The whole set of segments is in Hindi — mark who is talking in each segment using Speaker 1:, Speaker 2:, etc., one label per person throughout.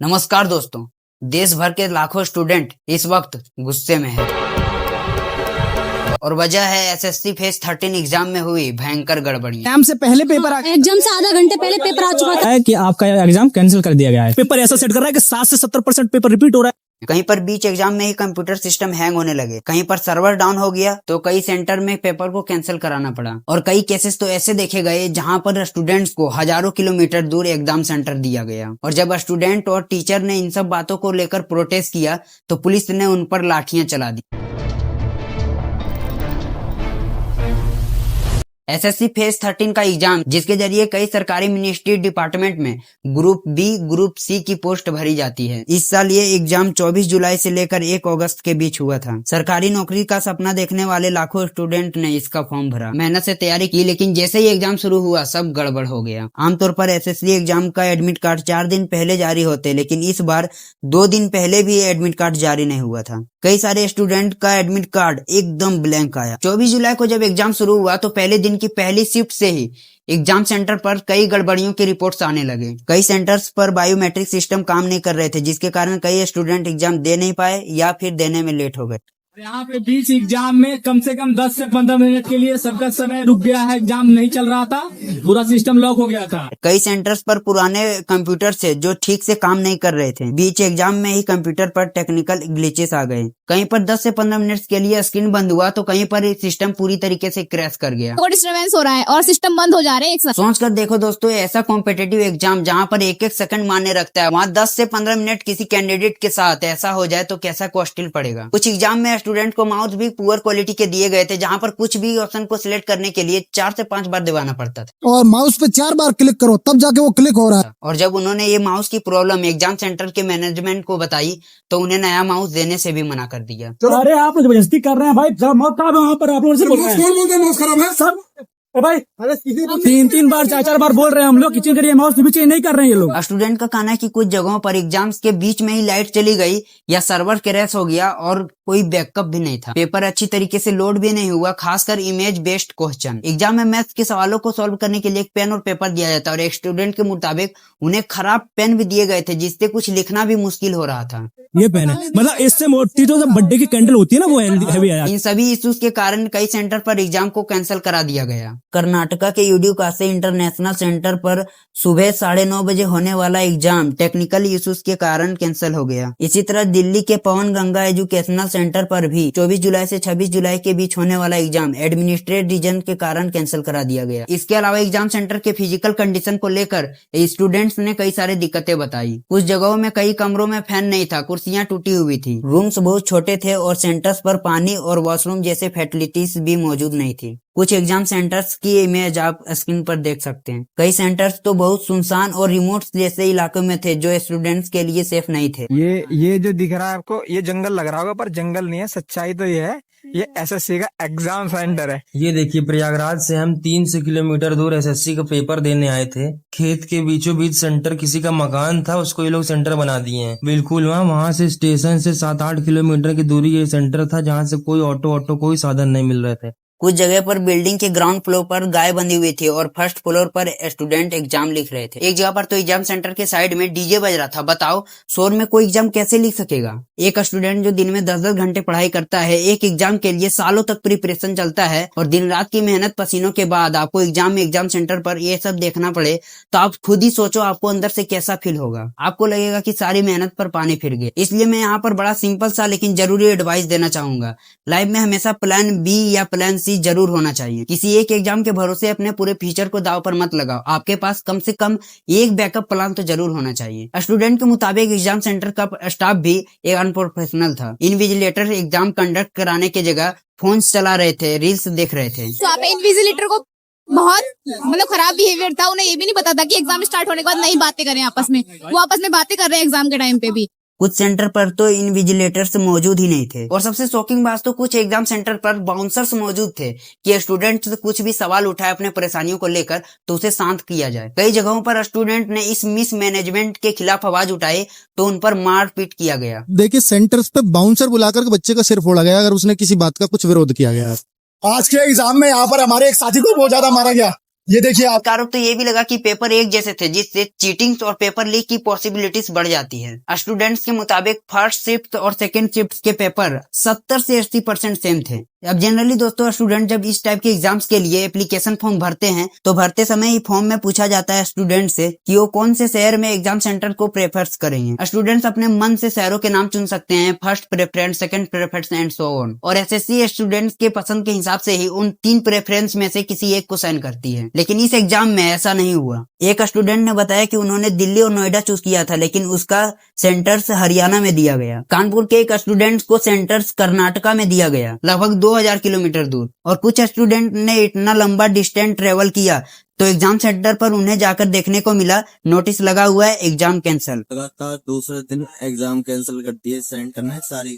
Speaker 1: नमस्कार दोस्तों, देश भर के लाखों स्टूडेंट इस वक्त गुस्से में है और वजह है एसएससी फेज 13 एग्जाम में हुई भयंकर गड़बड़ी।
Speaker 2: एग्जाम से पहले पेपर
Speaker 3: एग्जाम से आधा घंटे पहले पेपर आ चुका था
Speaker 2: है कि आपका एग्जाम कैंसिल कर दिया गया है। पेपर ऐसा सेट कर रहा है कि 60 से 70% पेपर रिपीट हो रहा है।
Speaker 1: कहीं पर बीच एग्जाम में ही कंप्यूटर सिस्टम हैंग होने लगे, कहीं पर सर्वर डाउन हो गया तो कई सेंटर में पेपर को कैंसिल कराना पड़ा और कई केसेस तो ऐसे देखे गए जहां पर स्टूडेंट्स को हजारों किलोमीटर दूर एग्जाम सेंटर दिया गया। और जब स्टूडेंट और टीचर ने इन सब बातों को लेकर प्रोटेस्ट किया तो पुलिस ने उन पर लाठियां चला दी। एसएससी फेज 13 का एग्जाम जिसके जरिए कई सरकारी मिनिस्ट्री डिपार्टमेंट में ग्रुप बी ग्रुप सी की पोस्ट भरी जाती है। इस साल ये एग्जाम 24 जुलाई से लेकर 1 अगस्त के बीच हुआ था। सरकारी नौकरी का सपना देखने वाले लाखों स्टूडेंट ने इसका फॉर्म भरा, मेहनत से तैयारी की, लेकिन जैसे ही एग्जाम शुरू हुआ सब गड़बड़ हो गया। आमतौर पर एसएससी एग्जाम का एडमिट कार्ड 4 दिन पहले जारी होते, लेकिन इस बार 2 दिन पहले भी एडमिट कार्ड जारी नहीं हुआ था। कई सारे स्टूडेंट का एडमिट कार्ड एकदम ब्लैंक आया। 24 जुलाई को जब एग्जाम शुरू हुआ तो पहले दिन की पहली शिफ्ट से ही एग्जाम सेंटर पर कई गड़बड़ियों के रिपोर्ट्स आने लगे। कई सेंटर्स पर बायोमेट्रिक सिस्टम काम नहीं कर रहे थे, जिसके कारण कई स्टूडेंट एग्जाम दे नहीं पाए या फिर देने में लेट हो गए।
Speaker 4: यहाँ पे बीच एग्जाम में कम से कम 10 से 15 मिनट के लिए सबका समय रुक गया है। एग्जाम नहीं चल रहा था, पूरा सिस्टम लॉक हो गया था।
Speaker 1: कई सेंटर्स पर पुराने कंप्यूटर से जो ठीक से काम नहीं कर रहे थे, बीच एग्जाम में ही कंप्यूटर पर टेक्निकल ग्लिचेस आ गए। कहीं पर 10 से 15 मिनट के लिए स्क्रीन बंद हुआ तो कहीं पर सिस्टम पूरी तरीके से क्रैश कर गया।
Speaker 3: डिस्टर्बेंस हो रहा है और सिस्टम बंद हो जा रहे हैं एक साथ।
Speaker 1: सोच कर देखो दोस्तों, ऐसा कॉम्पिटेटिव एग्जाम जहाँ पर एक सेकंड मायने रखता है, वहाँ 10 से 15 मिनट किसी कैंडिडेट के साथ ऐसा हो जाए तो कैसा कॉस्टिल पड़ेगा। कुछ एग्जाम में स्टूडेंट को माउस भी पुअर क्वालिटी के दिए गए थे, जहाँ पर कुछ भी ऑप्शन को सिलेक्ट करने के लिए 4 से 5 बार दबाना पड़ता था
Speaker 5: और माउस पे 4 बार क्लिक करो तब जाके वो क्लिक हो रहा है।
Speaker 1: और जब उन्होंने ये माउस की प्रॉब्लम एग्जाम सेंटर के मैनेजमेंट को बताई तो उन्हें नया माउस देने से भी मना कर दिया।
Speaker 4: अरे आप जबरदस्ती कर रहे हैं भाई, मौत खराब है वहाँ पर। आप लोग से बोल रहे हैं
Speaker 5: माउस खराब है
Speaker 4: सर। भाई 3 बार 4 बार बोल रहे हैं हम लोग कि चेंज करिए माउस, भी चेंज नहीं कर रहे हैं ये लोग।
Speaker 1: स्टूडेंट का कहना है कि कुछ जगहों पर एग्जाम्स के बीच में ही लाइट चली गई या सर्वर क्रैश हो गया और कोई बैकअप भी नहीं था। पेपर अच्छी तरीके से लोड भी नहीं हुआ, खासकर इमेज बेस्ड क्वेश्चन। एग्जाम में मैथ्स के सवालों को सॉल्व करने के लिए एक पेन और पेपर दिया जाता है और एक स्टूडेंट के मुताबिक उन्हें खराब पेन भी दिए गए थे, जिससे कुछ लिखना भी मुश्किल हो रहा था।
Speaker 2: ये पेन है, मतलब इससे मोटी जो बर्थडे की कैंडल होती है ना, वो हैवी आया।
Speaker 1: इन सभी इश्यूज के कारण कई सेंटर पर एग्जाम को कैंसिल करा दिया गया। कर्नाटका के यूडी काशी इंटरनेशनल सेंटर पर सुबह 9:30 बजे होने वाला एग्जाम टेक्निकल इश्यूज के कारण कैंसिल हो गया। इसी तरह दिल्ली के पवन गंगा एजुकेशनल सेंटर पर भी 24 जुलाई से 26 जुलाई के बीच होने वाला एग्जाम एडमिनिस्ट्रेटिव रीजन के कारण कैंसिल करा दिया गया। इसके अलावा एग्जाम सेंटर के फिजिकल कंडीशन को लेकर स्टूडेंट्स ने कई सारी दिक्कतें बताई। कुछ जगहों में कई कमरों में फैन नहीं था, कुर्सियां टूटी हुई थी, रूम्स बहुत छोटे थे और सेंटर्स पर पानी और वॉशरूम जैसे फैसिलिटीज भी मौजूद नहीं थी। कुछ एग्जाम सेंटर्स की इमेज आप स्क्रीन पर देख सकते हैं। कई सेंटर्स तो बहुत सुनसान और रिमोट जैसे इलाकों में थे जो स्टूडेंट्स के लिए सेफ नहीं थे।
Speaker 6: ये जो दिख रहा है आपको, ये जंगल लग रहा होगा पर जंगल नहीं है। सच्चाई तो ये है, ये एसएससी का एग्जाम सेंटर है।
Speaker 7: ये देखिए, प्रयागराज से हम 300 किलोमीटर दूर एसएससी का पेपर देने आए थे। खेत के बीचों बीच सेंटर, किसी का मकान था, उसको ये लोग सेंटर बना दिए हैं। बिल्कुल वहाँ से स्टेशन से 7-8 किलोमीटर की दूरी ये सेंटर था, जहाँ से कोई ऑटो कोई साधन नहीं मिल रहे थे।
Speaker 1: कुछ जगह पर बिल्डिंग के ग्राउंड फ्लोर पर गाय बंधी हुई थी और फर्स्ट फ्लोर पर स्टूडेंट एग्जाम लिख रहे थे। एक जगह पर तो एग्जाम सेंटर के साइड में डीजे बज रहा था। बताओ, शोर में कोई एग्जाम कैसे लिख सकेगा? एक स्टूडेंट जो दिन में 10-10 घंटे पढ़ाई करता है, एक एग्जाम के लिए सालों तक प्रिपरेशन चलता है और दिन रात की मेहनत पसीनों के बाद आपको एग्जाम सेंटर पर ये सब देखना पड़े तो आप खुद ही सोचो आपको अंदर से कैसा फील होगा। आपको लगेगा कि सारी मेहनत पर पानी फिर गए। इसलिए मैं यहाँ पर बड़ा सिंपल सा लेकिन जरूरी एडवाइस देना चाहूंगा। लाइफ में हमेशा प्लान बी या प्लान सी जरूर होना चाहिए। किसी एक एग्जाम के भरोसे अपने पूरे फ्यूचर को दाव पर मत लगाओ। आपके पास कम से कम एक बैकअप प्लान तो जरूर होना चाहिए। स्टूडेंट के मुताबिक एग्जाम सेंटर का स्टाफ भी एक अनप्रोफेशनल था। इन्विजिलेटर एग्जाम कंडक्ट कराने की जगह फोन चला रहे थे, रील्स देख रहे थे।
Speaker 3: तो आप इन्विजिलेटर को बहुत खराब बिहेवियर था। उन्हें ये भी नहीं पता था कि एग्जाम स्टार्ट होने के बाद नहीं बातें करें आपस में। वो आपस में बातें कर रहे हैं एग्जाम के टाइम पे भी।
Speaker 1: कुछ सेंटर पर तो इन्विजिलेटर्स मौजूद ही नहीं थे और सबसे शॉकिंग बात तो कुछ एग्जाम सेंटर पर बाउंसर्स मौजूद थे कि स्टूडेंट से कुछ भी सवाल उठाए अपने परेशानियों को लेकर तो उसे शांत किया जाए। कई जगहों पर स्टूडेंट ने इस मिस मैनेजमेंट के खिलाफ आवाज उठाई तो उन पर मारपीट किया गया।
Speaker 5: देखिए, सेंटर्स पे बाउंसर बुलाकर के बच्चे का सिर फोड़ा गया अगर उसने किसी बात का कुछ विरोध किया गया। आज के एग्जाम में यहाँ पर हमारे एक साथी को बहुत ज्यादा मारा गया। ये देखिए आप,
Speaker 1: आरोप तो ये भी लगा कि पेपर एक जैसे थे, जिससे चीटिंग और पेपर लीक की पॉसिबिलिटीज बढ़ जाती है। स्टूडेंट्स के मुताबिक फर्स्ट शिफ्ट और सेकंड शिफ्ट के पेपर 70 से 80% सेम थे। अब जनरली दोस्तों स्टूडेंट जब इस टाइप के एग्जाम्स के लिए एप्लीकेशन फॉर्म भरते हैं तो भरते समय ही फॉर्म में पूछा जाता है स्टूडेंट से कि वो कौन से शहर में एग्जाम सेंटर को प्रेफर्स करेंगे। स्टूडेंट्स अपने मन से शहरों के नाम चुन सकते हैं, first preference, second preference and so on. और एसएससी स्टूडेंट्स के पसंद के हिसाब से ही उन 3 प्रेफरेंस में से किसी एक को साइन करती है। लेकिन इस एग्जाम में ऐसा नहीं हुआ। एक स्टूडेंट ने बताया कि उन्होंने दिल्ली और नोएडा चूज किया था, लेकिन उसका सेंटर्स हरियाणा में दिया गया। कानपुर के एक स्टूडेंट को सेंटर्स कर्नाटका में दिया गया, लगभग 2000 किलोमीटर दूर। और कुछ स्टूडेंट ने इतना लंबा डिस्टेंस ट्रेवल किया तो एग्जाम सेंटर पर उन्हें जाकर देखने को मिला नोटिस लगा हुआ है एग्जाम कैंसिल।
Speaker 8: लगातार दूसरे दिन एग्जाम कैंसिल कर दिए सेंटर ने सारी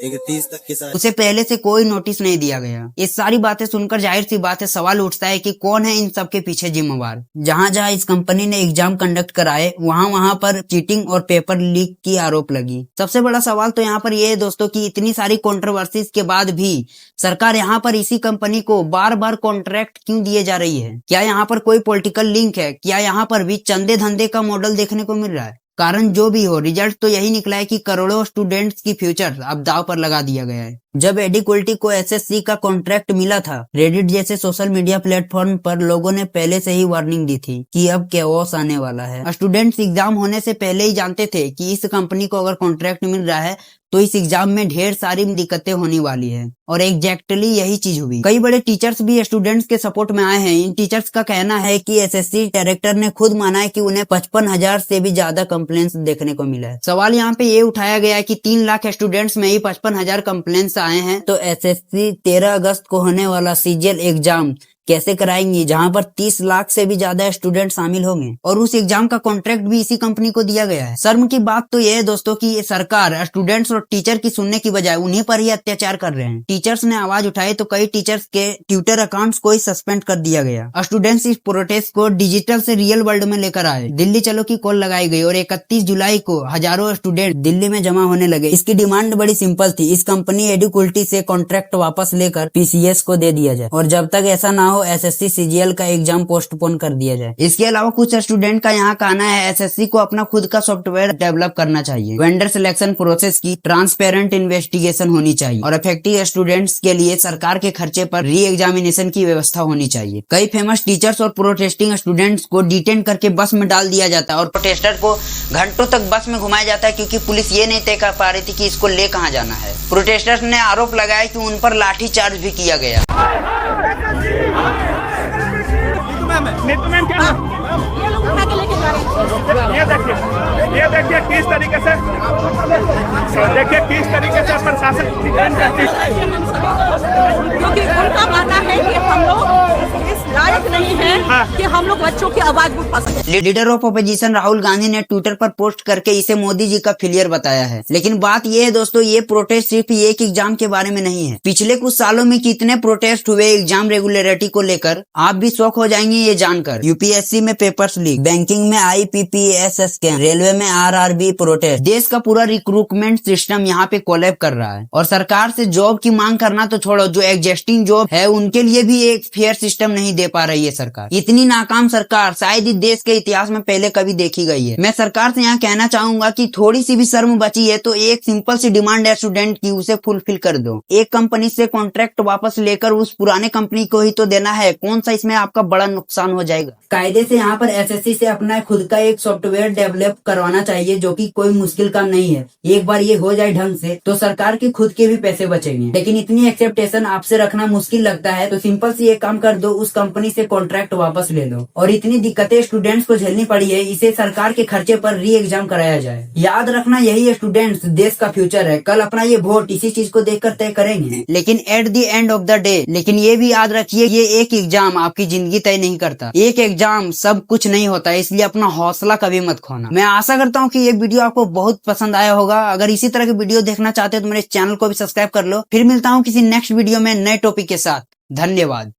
Speaker 8: 31 तक के साथ।
Speaker 1: उसे पहले से कोई नोटिस नहीं दिया गया। ये सारी बातें सुनकर जाहिर सी बात है सवाल उठता है कि कौन है इन सब के पीछे जिम्मेवार। जहां जहां इस कंपनी ने एग्जाम कंडक्ट कराए वहां पर चीटिंग और पेपर लीक की आरोप लगी। सबसे बड़ा सवाल तो यहाँ पर ये है दोस्तों कि इतनी सारी कंट्रोवर्सीज के बाद भी सरकार यहाँ पर इसी कंपनी को बार बार कॉन्ट्रैक्ट क्यों दिए जा रही है? क्या यहाँ पर कोई पॉलिटिकल लिंक है? क्या यहाँ पर भी चंदे धंधे का मॉडल देखने को मिल रहा है? कारण जो भी हो, रिजल्ट तो यही निकला है कि करोड़ों स्टूडेंट्स की फ्यूचर अब दाव पर लगा दिया गया है। जब एडिक्वालिटी को एसएससी का कॉन्ट्रैक्ट मिला था, रेडिट जैसे सोशल मीडिया प्लेटफॉर्म पर लोगों ने पहले से ही वार्निंग दी थी कि अब कैओस आने वाला है। स्टूडेंट्स एग्जाम होने से पहले ही जानते थे कि इस कंपनी को अगर कॉन्ट्रैक्ट मिल रहा है तो इस एग्जाम में ढेर सारी दिक्कतें होने वाली है। और एग्जैक्टली यही चीज हुई। कई बड़े टीचर्स भी स्टूडेंट्स के सपोर्ट में आए हैं। इन टीचर्स का कहना है कि एसएससी डायरेक्टर ने खुद माना है कि उन्हें 55,000 से भी ज्यादा कंप्लेंट्स देखने को मिला है। सवाल यहाँ पे ये उठाया गया है कि 3 लाख स्टूडेंट्स में ही 55,000 कंप्लेंट्स आए हैं, तो एसएससी 13 अगस्त को होने वाला सीजीएल एग्जाम कैसे कराएंगी जहां पर 30 लाख से भी ज्यादा स्टूडेंट शामिल होंगे और उस एग्जाम का कॉन्ट्रैक्ट भी इसी कंपनी को दिया गया है। शर्म की बात तो यह है दोस्तों कि ये सरकार स्टूडेंट्स और टीचर की सुनने की बजाय उन्हीं पर ही अत्याचार कर रहे हैं। टीचर्स ने आवाज उठाई तो कई टीचर्स के ट्विटर अकाउंट्स को ही सस्पेंड कर दिया गया। स्टूडेंट्स इस प्रोटेस्ट को डिजिटल से रियल वर्ल्ड में लेकर आए। दिल्ली चलो की कॉल लगाई गई और 31 जुलाई को हजारों स्टूडेंट दिल्ली में जमा होने लगे। इसकी डिमांड बड़ी सिंपल थी, इस कंपनी एडिक्वालिटी से कॉन्ट्रैक्ट वापस लेकर पीसीएस को दे दिया जाए और जब तक ऐसा ना हो एसएससी सीजीएल का एग्जाम पोस्टपोन कर दिया जाए। इसके अलावा कुछ स्टूडेंट का यहाँ कहना है एसएससी को अपना खुद का सॉफ्टवेयर डेवलप करना चाहिए, वेंडर सिलेक्शन प्रोसेस की ट्रांसपेरेंट इन्वेस्टिगेशन होनी चाहिए और अफेक्टेड स्टूडेंट्स के लिए सरकार के खर्चे पर री एग्जामिनेशन की व्यवस्था होनी चाहिए। कई फेमस टीचर्स और प्रोटेस्टिंग स्टूडेंट्स को डिटेन करके बस में डाल दिया जाता है और प्रोटेस्टर को घंटों तक बस में घुमाया जाता है क्योंकि पुलिस ये नहीं तय कर पा रही थी कि इसको ले कहाँ जाना है। प्रोटेस्टर्स ने आरोप लगाया कि उन पर लाठीचार्ज भी किया गया।
Speaker 9: ये देखिए किस तरीके से प्रशासन
Speaker 10: क्योंकि उनका मानना है कि हम लोग इस लायक नहीं है कि हम लोग बच्चों की आवाज उठा सकें।
Speaker 1: Leader of opposition Rahul Gandhi ने ट्विटर पर पोस्ट करके इसे मोदी जी का फेलियर बताया है। लेकिन बात ये है दोस्तों, ये प्रोटेस्ट सिर्फ एक एग्जाम के बारे में नहीं है। पिछले कुछ सालों में कितने प्रोटेस्ट हुए एग्जाम रेगुलरिटी को लेकर, आप भी शॉक हो जाएंगे ये जानकर। यूपीएससी में पेपर्स लीक, बैंकिंग में आईपीपीएस स्कैम, रेलवे में आरआरबी प्रोटेस्ट। देश का पूरा रिक्रूटमेंट सिस्टम यहाँ पे कोलैप कर रहा है और सरकार से जॉब की मांग करना तो छोड़ो, जो एग्जिस्टिंग जॉब है उनके लिए भी एक फेयर सिस्टम नहीं दे पा रही है सरकार। इतनी नाकाम सरकार शायद ही देश के इतिहास में पहले कभी देखी गई है। मैं सरकार से यहाँ कहना चाहूंगा कि थोड़ी सी भी शर्म बची है तो एक सिंपल सी डिमांड है स्टूडेंट की, उसे फुलफिल कर दो। एक कंपनी से कॉन्ट्रैक्ट वापस लेकर उस पुराने कंपनी को ही तो देना है, कौन सा इसमें आपका बड़ा नुकसान हो जाएगा। कायदे से यहाँ पर एसएससी से अपना खुद का एक सॉफ्टवेयर डेवलप करवाना चाहिए, जो कि कोई मुश्किल काम नहीं है। एक बार ये हो जाए ढंग से तो सरकार के खुद के भी पैसे बचेंगे। लेकिन इतनी एक्सेप्टेशन आपसे रखना मुश्किल लगता है तो सिंपल से एक काम कर दो, उस कंपनी से कॉन्ट्रैक्ट वापस ले लो। और इतनी दिक्कतें स्टूडेंट्स को झेलनी पड़ी है, इसे सरकार के खर्चे पर री एग्जाम कराया जाए। याद रखना यही स्टूडेंट्स देश का फ्यूचर है। कल अपना ये वोट इसी चीज को देखकर तय करेंगे। लेकिन at the end of the day ये भी याद रखिए, ये एक एग्जाम आपकी जिंदगी तय नहीं करता। एक एग्जाम सब कुछ नहीं होता, इसलिए अपना हौसला कभी मत खोना। मैं आशा करता हूँ कि ये वीडियो आपको बहुत पसंद आया होगा। अगर इसी तरह की वीडियो देखना चाहते हो तो मेरे चैनल को भी सब्सक्राइब कर लो। फिर मिलता हूँ किसी नेक्स्ट वीडियो में नए टॉपिक के साथ। धन्यवाद।